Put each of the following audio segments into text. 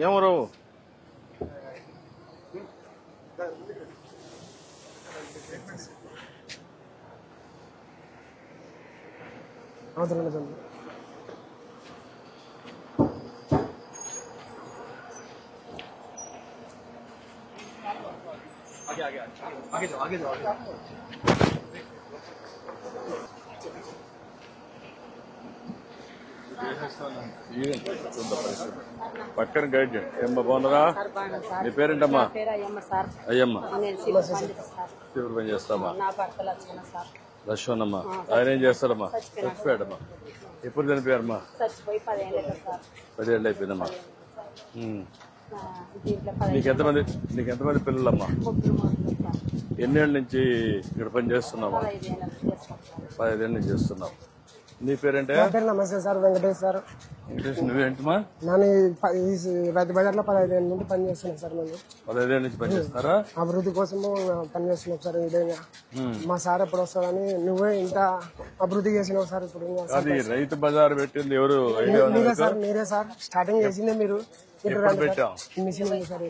ఏమరు పక్కన గైడ్ ఏమ్మా బాగున్నారా? నీ పేరేంటమ్మా? అయ్యమ్మ ఎవరు పని చేస్తామా? లక్ష్మణమ్మా. ఆయన ఏం చేస్తాడమ్మా? చచ్చిపోయాడమ్మా. ఎప్పుడు చనిపోయారమ్మా? 10 ఏళ్ళు అయిపోయిందమ్మా. నీకెంతమంది పిల్లలమ్మా? ఎన్నేళ్ళ నుంచి ఇక్కడ పని చేస్తున్నావా? 15 ఏళ్ళ నుంచి చేస్తున్నావు. నీ పేరేంటే? నమస్తే సార్, వెంకటేష్ సార్. వెంకటేష్, నువ్వేంటమ్మా? నేను రైతు బజార్లో 15 ఏళ్ళ నుండి పనిచేస్తున్నాను సార్. నేను 15 ఏళ్ళ నుంచి పనిచేస్తారా? అభివృద్ధి కోసము పనిచేస్తున్నాం సార్. ఇదేగా మా సార్ ఎప్పుడు వస్తాడని, నువ్వే ఇంత అభివృద్ధి చేసినావు సార్. ఇప్పుడు అది రైతు బజార్ పెట్టింది ఎవరు? మీరే సార్ స్టార్టింగ్ చేసిందే మీరు. పెట్టాం మిషన్ ఉంది సార్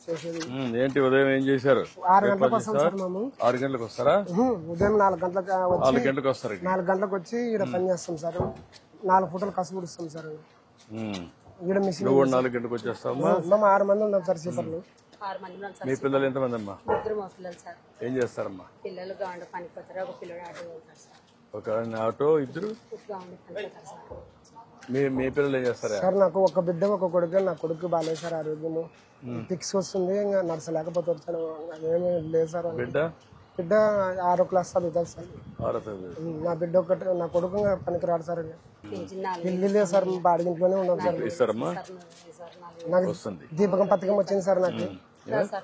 చేసేది. ఏంటి ఉదయం ఏం చేశారు? 6 గంటలకు వస్తాం సార్ మేము. 6 గంటలకు వస్తారా? ఉదయం 4 గంటలకు 4 గంటలకు వస్తారు. 4 గంటలకు వచ్చి ఇక్కడ పని చేస్తాం సార్. 4 పూటలు కసుపు ఇస్తాం సార్. ఇక్కడ మిషన్ 4 గంటలకు వచ్చేస్తామా? మేము 6 మంది ఉన్నాం సార్ సీపర్లు. మీ పిల్లలు ఎంతమంది అమ్మా? 3 మా పిల్లలు సార్. ఏం చేస్తారమ్మా? పిల్లలు గాండ పనికి పోతారు. ఒక పిల్లడు ఆటో పోతారు సార్. ఒక ఆటో, ఇద్దరు గాండ పనికి పోతారు సార్. మీ పిల్లలు ఏం చేస్తారా? సార్ నాకు ఒక బిడ్డ ఒక కొడుకు. నా కొడుకు బాగాలేదు సార్, ఆరోగ్యము ఫిక్స్ వస్తుంది. ఇంకా నడచలేకపోతే వచ్చాను. ఏమీ లేదు సార్. బిడ్డ 6వ క్లాస్ చదువుతారు సార్. నా బిడ్డ ఒకటి, నా కొడుకు పనికి రాడు సార్. ఇల్లు లేదు సార్, బాడిగింట్లోనే ఉన్నాం సార్. ఇస్తారమ్మా? నాకు దీపకం పథకం వచ్చింది సార్. నాకు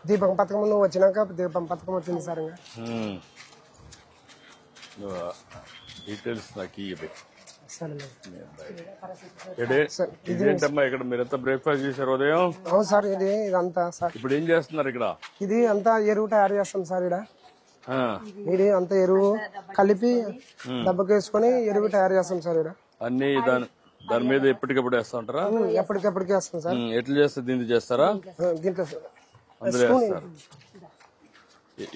దీపకం పథకం నువ్వు వచ్చినాక దీపం పథకం వచ్చింది సార్. డీటెయిల్స్ నాకు సరే ఇదేంటమ్మా? ఇక్కడ మీరంతా బ్రేక్ఫాస్ట్ చేశారు ఉదయం? అవును సార్. ఇదంతా సార్ ఇప్పుడు ఏం చేస్తున్నారు ఇక్కడ? ఇది అంతా ఎరువు తయారు చేస్తాం సార్. ఇది అంతా ఎరువు కలిపి దెబ్బకేసుకొని ఎరువు తయారు చేస్తాం సార్. ఇక్కడ అన్ని దాని మీద ఎప్పటికప్పుడు వేస్తా ఉంటారా? ఎప్పటికెప్పటికి వేస్తాం సార్. ఎట్లా చేస్తారు? దీంట్లో చేస్తారా? దీంట్లో అందులో వేస్తారు.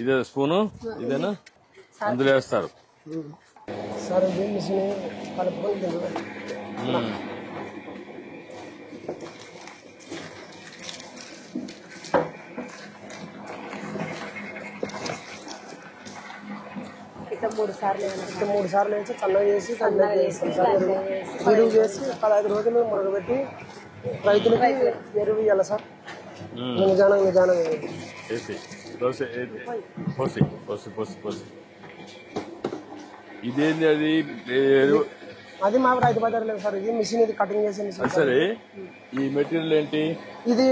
ఇదే స్పూను? ఇదేనా? అందులో వేస్తారు సార్. ఇది మిషన్ కలుపుకొని మూడు సార్లు వేసి చల్లగా చేసి చేస్తాం సార్. ఎరువు చేసి 15 రోజులు మురగబెట్టి రైతులకి ఎరువు ఇవ్వాలి సార్. నిజానం ఇదేంది? అది మా రైతు బజార్ లేదు సార్. ఇది మిషన్, ఇది కటింగ్ చేసే మిషన్. సరే, ఈ మెటీరియల్ ఏంటి? ఇది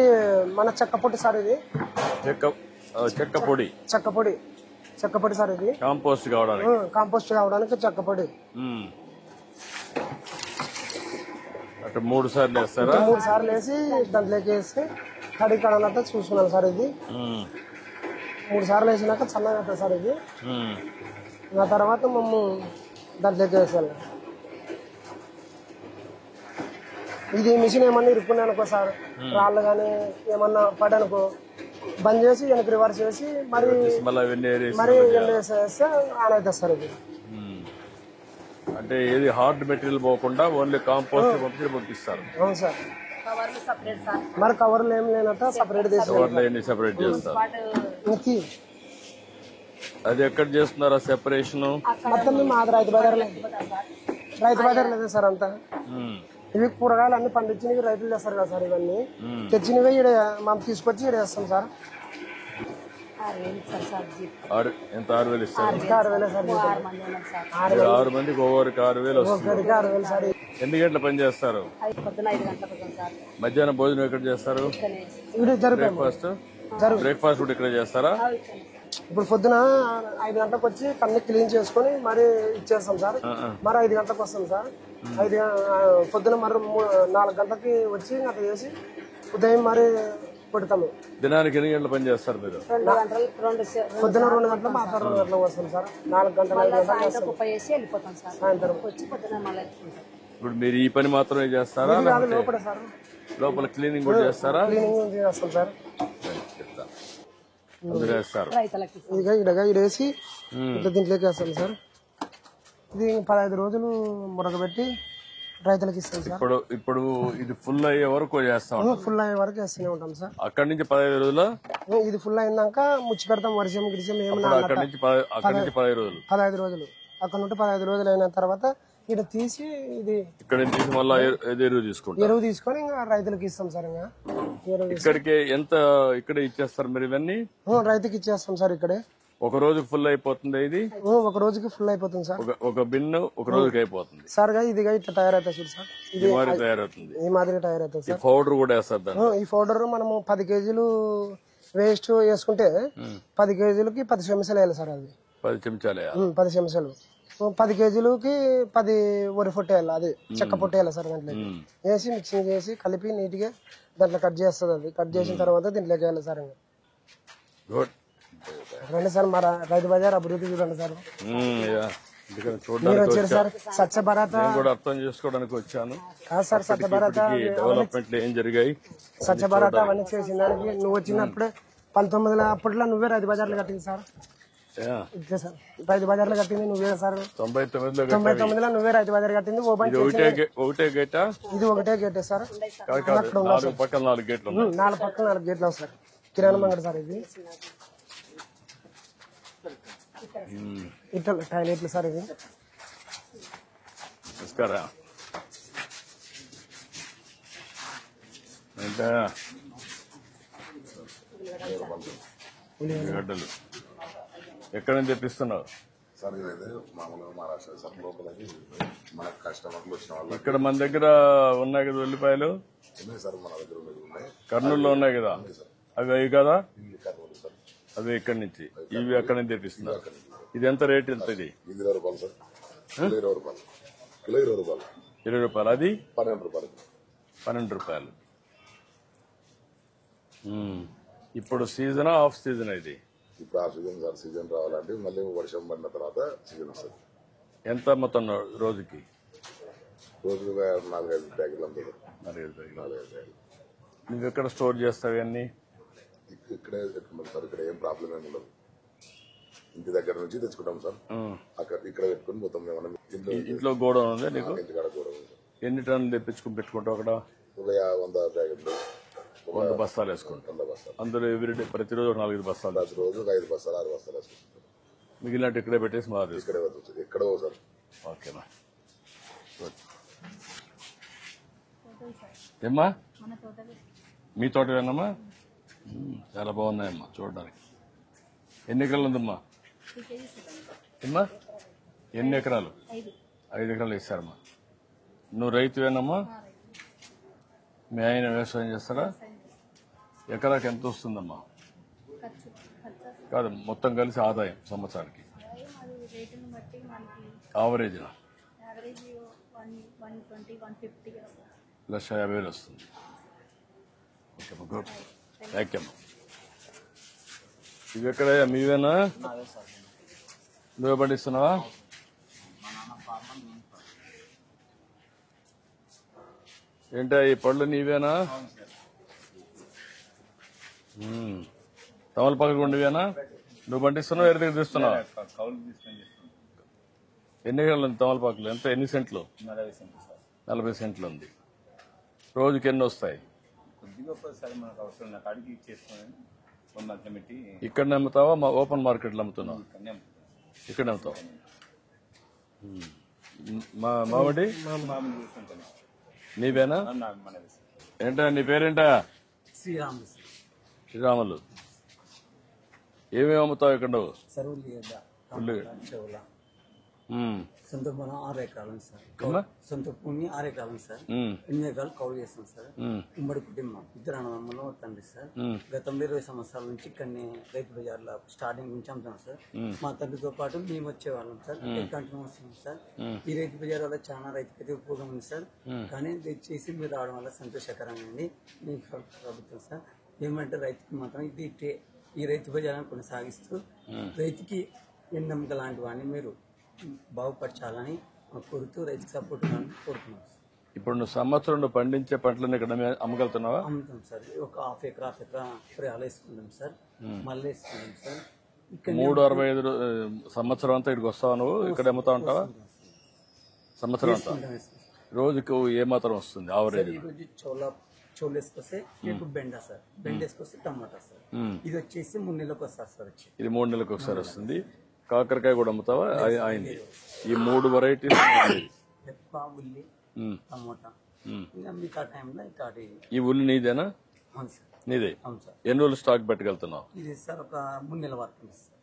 మన చెక్క పొడి సార్. ఇది చెక్క పొడి సార్. ఇది కాంపోస్ట్ కావడానికి చెక్క పొడి. అటు 3 సార్లు వేస్తారా? 3 సార్లు వేసి దాంట్లోకి వేసి కడి కడాలంతా చూసుకున్నాను సార్. ఇది 3 సార్లు వేసినాక చల్లగా అవుతుంది సార్. ఇది ఆ తర్వాత మేము దాంట్లోకి వేసాను. ఇది మిషన్ ఏమన్నా ఇరుక్కున్నాయి అనుకో సార్, రాళ్ళు కానీ ఏమన్నా పడనుకో బంద్ చేసి వెనక్కి రివర్స్ చేసి మరి వేసేస్తే ఆన్ అవుతుంది సార్. ఇది అంటే ఏది హార్డ్ మెటీరియల్ పోకుండా ఓన్లీ కాంపోస్ట్ పంపిస్తారు. అవును సార్. మరి కవర్లు ఏం లేనట్ట సపరేట్ సెపరేట్ చేస్తారు. అది ఎక్కడ చేస్తున్నారా సెపరేషన్? మొత్తం మాది రైతు బజార్ లేదు సార్. అంతా ఇవి కూరగాయలు అన్ని పండించినవి రైతులు చేస్తారు కదా సార్. ఇవన్నీ తెచ్చినవి మనం తీసుకొచ్చి ఇక్కడ వేస్తాం సార్. 6,000 ఇస్తారు. 6,000 సార్. 6 మందికి ఒక్కొక్కరికి 6,000 వస్తుంది. 6,000 సార్. ఎన్ని గంటల పని చేస్తారు? మధ్యాహ్నం భోజనం ఎక్కడ చేస్తారు? బ్రేక్ఫాస్ట్ కూడా ఇక్కడ చేస్తారా? ఇప్పుడు పొద్దున 5 గంటలకు వచ్చి కన్నీ క్లీన్ చేసుకుని మరి ఇచ్చేస్తాం సార్. మరి 5 గంటలకు వస్తాం సార్. పొద్దున మరి 4 గంటలకి వచ్చి అట్లా చేసి ఉదయం మరి పెడతాము. దినానికి ఎన్ని గంటలు పని చేస్తారు మీరు? పొద్దున 2 గంటలు మాత్రం 2 గంటలకు వస్తాం సార్. 4 గంటలు 5 గంటలకు సాయంత్రం. ఇప్పుడు మీరు ఈ పని మాత్రమే చేస్తారా ఇది కాదు, లేకపోతే లోపల సార్ లోపల క్లీనింగ్ కూడా చేస్తారా? క్లీనింగ్ చేస్తాం సార్. చెప్తా. అందులో వేస్తారు. రైతులకి ఇక ఇడగా ఇడేసి ఇట్లా దీంట్లోకి వేస్తాం సార్. ఇది 15 రోజులు మురగబెట్టి రైతులకు ఇస్తాం సార్. ఇప్పుడు ఇది ఫుల్ అయ్యే వరకు చేస్తాం. ఫుల్ అయ్యే వరకు వేస్తూనే ఉంటాం సార్. అక్కడి నుంచి 15 రోజులు ఇది ఫుల్ అయినాక ముచ్చి పెడతాం. వర్షం గిరిశం ఏమన్నా అక్కడి నుంచి 15 రోజులు 15 రోజులు అక్కడ నుండి 15 రోజులు అయిన తర్వాత ఇక్కడ తీసి ఇది ఇక్కడ నుంచి తీసి మళ్ళీ ఎరువు తీసుకుంటాం. ఎరువు తీసుకొని ఇంకా రైతులకు ఇస్తాం సార్. ఇంకా ఎరువు ఇక్కడికి ఎంత ఇక్కడే ఇచ్చేస్తారు మీరు ఇవన్నీ? రైతుకి ఇచ్చేస్తాం సార్. ఇక్కడే ఒక రోజు ఫుల్ అయిపోతుంది. ఇది ఒక రోజుకి ఫుల్ అయిపోతుంది సార్. ఒక బిన్ను ఒక రోజుకి అయిపోతుంది సార్. ఇదిగా ఇట్లా తయారవుతుంది చూడు సార్. ఇది మాదిరి తయారవుతుంది. ఈ మాదిరి తయారవుతుంది సార్. పౌడర్ కూడా వేస్తారు దాన్ని. ఈ పౌడర్ మనము 10 కేజీలు వేస్ట్ వేసుకుంటే 10 కేజీలకి 10 చెంచాలు వేయాలి సార్. అది 10 చెంచాలు 10 చెంచాలు 10 కేజీలకి 10 వరి పొట్టు వేయాలి. అది చెక్క పొట్టు వేయాలి సార్. దాంట్లో వేసి మిక్సింగ్ చేసి కలిపి నీట్ గా దాంట్లో కట్ చేస్తుంది. అది కట్ చేసిన తర్వాత దీంట్లోకి వేయాలి సార్. గుడ్. రండి సార్, మా రైతు బజార్ అభివృద్ధి చూడండి సార్. మీరు చూడడానికి వచ్చారు సార్. స్వచ్ఛ భారత్ కూడా అర్థం చేసుకోవడానికి వచ్చాను. కాదు సార్, స్వచ్ఛ భారత్ డెవలప్మెంట్ ఏం జరిగాయి, స్వచ్ఛ భారత్ అవన్నీ చేసిన దానికి నువ్వు వచ్చినప్పుడే 1900 అప్పట్లో నువ్వే రైతు బజార్లో కట్టింది సార్. ఇదే సార్ రైతు బజార్లో కట్టింది నువ్వే సార్. 99లో నువ్వే రైతు బజార్ కట్టింది. ఓపెన్ ఒకటే గేటా? ఇది ఒకటే గేటే సార్. 4 పక్కల 4 గేట్లు 4 పక్కల 4 గేట్లు సార్. కిరాణా మంగడి సార్. ఇది ఇట్లా టాయిలెట్లు సార్. ఇది నమస్కారం. ఉల్లిగడ్డలు ఎక్కడ నుంచి తెప్పిస్తున్నావు సార్? ఇదైతే మామూలుగా మహారాష్ట్ర సార్. లోపలికి మన కస్టమర్లు వచ్చిన వాళ్ళు ఇక్కడ మన దగ్గర ఉన్నాయి కదా ఉల్లిపాయలు. ఉన్నాయి సార్, మన దగ్గర ఉన్నాయి. కర్నూలులో ఉన్నాయి కదా, అవి కదా? ఇల్లు కర్నూలు సార్. అవి ఎక్కడి నుంచి? ఇవి ఎక్కడి నుంచి తెప్పిస్తున్నారు? ఇది ఎంత రేట్ వెళ్తుంది? ఇది 20 రూపాయలు సార్. కిలో 20 రూపాయలు. కిలో 20 రూపాయలు. 20 రూపాయలు. అది 12 రూపాయలు. 12 రూపాయలు. ఇప్పుడు సీజనా ఆఫ్ సీజన్? ఇది ఇప్పుడు ఆ సీజన్ సార్. సీజన్ రావాలంటే మళ్ళీ వర్షం పడిన తర్వాత సీజన్ వస్తుంది. ఎంత మొత్తం రోజుకి? రోజుకు 4-5 ప్యాకెట్లు అమ్ముతారు. 4-5 ప్యాకెట్లు. నువ్వు ఎక్కడ స్టోర్ చేస్తావు అన్ని? ఇక్కడే పెట్టుకుంటాం సార్. ఇక్కడ ఏం ప్రాబ్లం ఏమి ఉండదు. ఇంటి దగ్గర నుంచి తెచ్చుకుంటాం సార్. అక్కడ ఇక్కడ పెట్టుకుని మొత్తం ఇంట్లో గోడౌన్ ఉంది నీకు? ఇంటికాడ కూడా ఉంది. ఎన్ని టన్నులు తెప్పించుకుని పెట్టుకుంటావు అక్కడ? ఒక 100 ప్యాకెట్లు, 100 బస్తాలు వేసుకుంటాం. 100 బస్తాలు. అందులో ఎవ్రీడే ప్రతిరోజు 4-5 బస్తాలు. ప్రతిరోజు 5 బస్తాలు 6 బస్తాలు వేసుకుంటాం. మిగిలినట్టు ఇక్కడే పెట్టేసి మా ఇక్కడే ఎక్కడో సార్. ఓకేనా? ఏమ్మా మీ తోటవేనమ్మా? చాలా బాగున్నాయమ్మా చూడడానికి. ఎన్ని ఎకరాలు ఉందమ్మా? ఏమ్మా ఎన్ని ఎకరాలు? 5 ఎకరాలు వేస్తారమ్మా. నువ్వు రైతువేనమ్మా? మీ ఆయన వ్యవసాయం చేస్తారా? ఎకరాకి ఎంత వస్తుందమ్మా? కాదు, మొత్తం కలిసి ఆదాయం సంవత్సరానికి ఆవరేజ్ 1,50,000 వస్తుంది. Okay good. థ్యాంక్ యూ అమ్మా. ఇవి ఎక్కడ మీవేనా? నువ్వే పండిస్తున్నావా? ఏంటా ఈ పళ్ళు నీవేనా? తమలపాకులు కొండివేనా? నువ్వు పండిస్తున్నావు, ఎరు దగ్గర తీస్తున్నావా? ఎన్ని ఎకరాలు ఉంది తమలపాకులు? ఎంత, ఎన్ని సెంట్లు? 40 సెంట్లు ఉంది. రోజుకి ఎన్ని వస్తాయి? ఇక్కడ అమ్ముతావా? ఓపెన్ మార్కెట్లో అమ్ముతున్నావా? ఇక్కడ అమ్ముతావా? మామిడి నీవేనా? ఏంటా నీ పేరేంటా? శ్రీరాములు. ఏమేమి అమ్ముతావు ఇక్కడ నువ్వు? సొంత పొలం 6 ఎకరాలు ఉంది సార్. సొంత భూమి 6 ఎకరాలు ఉంది సార్. 8 ఎకరాలు కౌలు చేస్తాం సార్. ఉమ్మడి కుటుంబం, 2 అన్నదమ్ములు తండ్రి సార్. గతంలో 20 సంవత్సరాల నుంచి ఇక్కడనే రైతు బజార్లో స్టార్టింగ్ నుంచి అమ్ముతాం సార్. మా తండ్రితో పాటు మేము వచ్చేవాళ్ళం సార్. కంటిన్యూ వస్తున్నాం సార్. ఈ రైతు బజార్ వల్ల చాలా రైతుకైతే ఉపయోగం ఉంది సార్. కానీ దయచేసి మీరు రావడం వల్ల సంతోషకరంగా ఉంది. మీకు ప్రభుత్వం సార్ ఏమంటే రైతుకి మాత్రం ఇది ఈ రైతు బజార్ను కొనసాగిస్తూ రైతుకి ఎన్నెమ్మక లాంటి వాడిని మీరు బాగుపరచాలని కొడుతూ రైతు సపోర్ట్ కోరుతున్నాం సార్. ఇప్పుడు నువ్వు సంవత్సరం నువ్వు పండించే పంటలను ఇక్కడ అమ్మగలుగుతున్నావా? అమ్ముతాం సార్. ఒక హాఫ్ ఎకరా పొలాలు వేసుకుంటాం సార్, మళ్ళీ వేసుకుంటాం సార్. ఇక్కడ 365 సంవత్సరం అంతా ఇక్కడికి వస్తావా నువ్వు? ఇక్కడ అమ్ముతా ఉంటావా సంవత్సరం అంతా? రోజుకు ఏ మాత్రం వస్తుంది ఆవరేజ్? ఈ రోజు చోలు వేసుకొస్తే రేపు బెండ సార్, బెండ వేసుకొస్తే టమాటా సార్. ఇది వచ్చేసి 3 నెలలకు వస్తారు సార్. వచ్చి ఇది 3 నెలలకు ఒకసారి వస్తుంది. కాకరకాయ కూడా అమ్ముతావా? అయింది. ఈ 3 వెరైటీస్ పెప్ప, ఉల్లి, టమోటా. ఇంకా మిగతా టైంలో ఇంకా ఈ ఉల్లి నీదేనా? అవును సార్. నీదే. అవును సార్. ఎన్ని రోజులు స్టాక్ పెట్టగలుగుతున్నావు? ఇది సార్ ఒక 3 నెలల వరకు ఉంది సార్.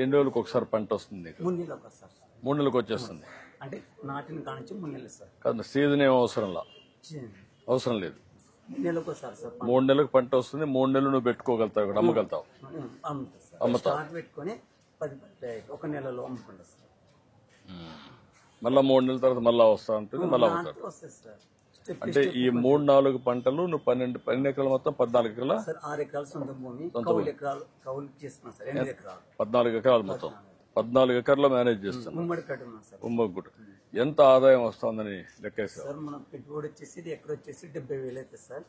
ఎన్ని రోజులకు ఒకసారి పంట వస్తుంది నీకు? 3 నెలలకు వస్తారు సార్. 3 నెలలకు వచ్చేస్తుంది. అంటే నాటిన కానించి 3 నెలలు సార్. కాదు, సీజన్ ఏం అవసరంలా, అవసరం లేదు. 3 నెలలకు వస్తారు సార్. 3 నెలలకు పంట వస్తుంది. 3 నెలలు నువ్వు పెట్టుకోగలుగుతావు, ఇక్కడ అమ్మగలుగుతావు. అమ్ముతారు సార్. స్టాక్ పెట్టుకొని 10 ఒక నెలలో అమ్ముకుంటారు సార్. మళ్ళా 3 నెలల తర్వాత మళ్ళా వస్తా ఉంటుంది, మళ్ళా అమ్ముతారు. వస్తుంది సార్. స్టెప్ అంటే ఈ 3-4 పంటలు నువ్వు 12 ఎకరాలు మొత్తం 14 ఎకరాల సార్. 6 ఎకరాలు సొంత భూమి, కౌలు ఎకరాలు కౌలు చేస్తున్నాం సార్. 8 ఎకరాలు 14 ఎకరాలు మొత్తం 14 ఎకరాల్లో మేనేజ్ చేస్తాను. ఉమ్మడి కట్ట ఉన్నాం సార్. ఉమ్మగుడు ఎంత ఆదాయం వస్తుందని లెక్కేస్తావు? సార్ మనం పెట్టుబడి వచ్చేసి ఇది ఎక్కడ వచ్చేసి 70,000 అవుతుంది సార్.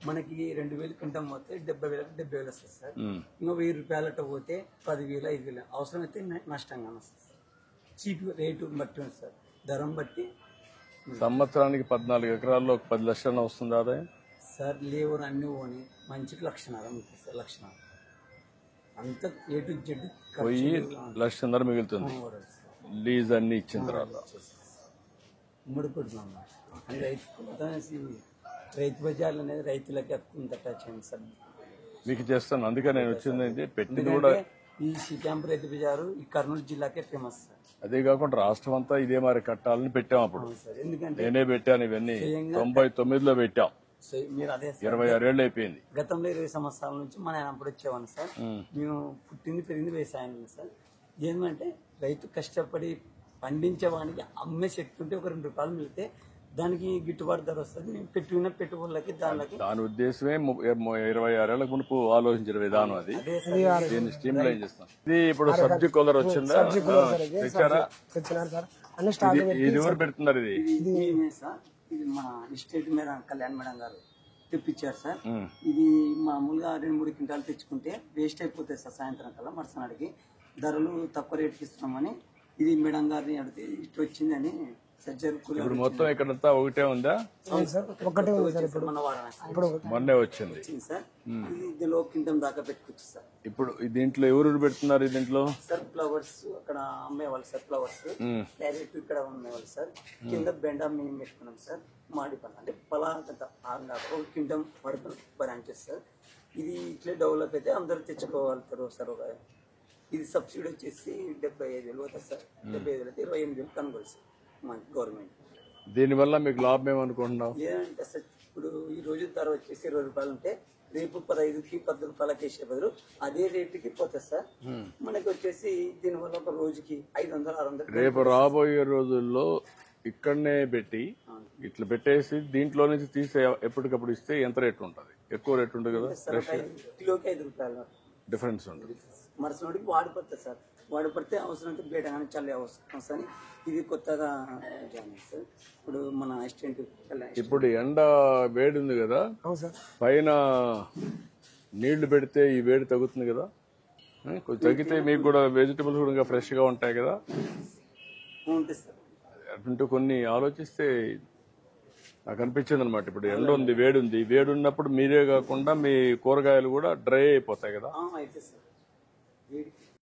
మనకి 2,000 క్వింటం పోతే 70,000 70,000 వస్తుంది సార్. ఇంకా 1,000 రూపాయలు అట్ట పోతే 10,000 5,000 అవసరమైతే నష్టంగా వస్తుంది సార్. చీప్ రేటు బట్టి ఉంది సార్, ధరం బట్టి. సంవత్సరానికి 14 ఎకరాల్లో 10 లక్షలు వస్తుంది ఆదాయం సార్. లేవర్ అన్ని పోని మంచికి లక్షణాలు ఉంటుంది సార్. లక్షణాలు అంత ఏ టు జెడ్ పోయి 1,00,000 మిగులుతుంది లీజ్ అన్ని ఇచ్చిన తర్వాత. ముడుకుంటున్నాం అని రైతు బజార్లు అనేది రైతులకి ఎక్కువ టచ్ అయింది సార్. మీకు చేస్తాను, అందుకే నేను వచ్చింది. పెట్టింది కూడా ఈ క్యాంప్ రైతు బజారు ఈ కర్నూలు జిల్లాకే ఫేమస్ సార్. అదే కాకుండా రాష్ట్రం అంతా ఇదే మరి కట్టాలని పెట్టాం. అప్పుడు సార్ ఎందుకంటే నేనే పెట్టాను ఇవన్నీ. 99లో పెట్టాం. మీరు అదే 26 ఏళ్ళు అయిపోయింది. గతంలో 20 సంవత్సరాల నుంచి మన ఆయన అప్పుడు వచ్చేవాడిని సార్. మేము పుట్టింది పెరిగింది వ్యవసాయం సార్. ఏంటంటే రైతు కష్టపడి పండించేవానికి అమ్మే శక్తి ఉంటే ఒక 2 రూపాయలు మిగిలితే దానికి గిట్టుబాటు ధర వస్తుంది. మేము పెట్టిన పెట్టుబడులకి దాని ఉద్దేశమే 26 ఏళ్ల మునుపు ఆలోచించిన విధానం అది. దీన్ని స్ట్రీమ్ లైన్ చేస్తాం. ఇది ఇప్పుడు సబ్జీ కూలర్ వచ్చిందా? తెచ్చారా? తెచ్చినారు సార్. అన్ని స్టాక్ ఇది ఎవరు పెడుతున్నారు? ఇది మేమే సార్. ఇది మన ఎస్టేట్ మేడం కళ్యాణ్ మేడం గారు తెప్పించారు సార్. ఇది మామూలుగా 2-3 క్వింటాలు తెచ్చుకుంటే వేస్ట్ అయిపోతాయి సార్. సాయంత్రం కల్లా మరుసనాడికి ధరలు తక్కువ రేటుకి ఇస్తున్నామని ఇది మేడం గారిని అడిగితే ఇటు వచ్చిందని సజ్జర్ ఇప్పుడు మొత్తం ఇక్కడంతా ఒకటే ఉందా? ఒకటే ఉంది సార్. ఇప్పుడు మన వాడన మొన్నే వచ్చింది సార్. ఇది ఇందులో కింటం దాకా పెట్టుకోవచ్చు సార్. ఇప్పుడు దీంట్లో ఎవరు పెడుతున్నారు? దీంట్లో సార్ ఫ్లవర్స్ అక్కడ అమ్మేవాళ్ళు సార్. ఫ్లవర్స్ క్యారెట్ ఇక్కడ అమ్మేవాళ్ళు సార్. కింద బెండ మేము పెట్టుకున్నాం సార్. మాడి పళ్ళ అంటే పలాగంత ఒక కింటం వరకు బ్రాంచెస్ సార్. ఇది ఇట్లే డెవలప్ అయితే అందరూ తెచ్చుకోగలుగుతారు సార్. ఒక ఇది సబ్సిడీ వచ్చేసి 75,000 అవుతుంది సార్. 75,000 అయితే 28,000 కనుగోలు సార్ మన గవర్నమెంట్. దీనివల్ల మీకు లాభం ఏమనుకుంటున్నావు? ఏదంటే సార్ ఇప్పుడు ఈ రోజు ధర వచ్చేసి 20 రూపాయలు ఉంటే రేపు 15కి 10 రూపాయలకి వేసే బదులు అదే రేటుకి పోతుంది సార్. మనకి వచ్చేసి దీనివల్ల ఒక రోజుకి 500-600. రేపు రాబోయే రోజుల్లో ఇక్కడనే పెట్టి ఇట్లా పెట్టేసి దీంట్లో నుంచి తీసే ఎప్పటికప్పుడు ఇస్తే ఎంత రేటు ఉంటుంది? ఎక్కువ రేటు ఉంటుంది కదా, కిలోకి 5 రూపాయలు డిఫరెన్స్ ఉంటుంది. మరుసటికి వాడిపోతుంది సార్. వాడిపడితే అవసరం అంటే బయట కానీ చల్లే అవసరం. ఇది కొత్తగా సార్. ఇప్పుడు మన అసిస్టెంట్ ఇప్పుడు ఎండ వేడి ఉంది కదా, అవును సార్. పైన నీళ్లు పెడితే ఈ వేడి తగ్గుతుంది కదా. కొంచెం తగ్గితే మీకు కూడా వెజిటబుల్స్ కూడా ఫ్రెష్ గా ఉంటాయి కదా. ఉంటుంది సార్. అటుంటూ కొన్ని ఆలోచిస్తే నాకు అనిపించింది అనమాట. ఇప్పుడు ఎండ ఉంది, వేడి ఉంది. వేడి ఉన్నప్పుడు మీరే కాకుండా మీ కూరగాయలు కూడా డ్రై అయిపోతాయి కదా. అయితే సార్ వేడి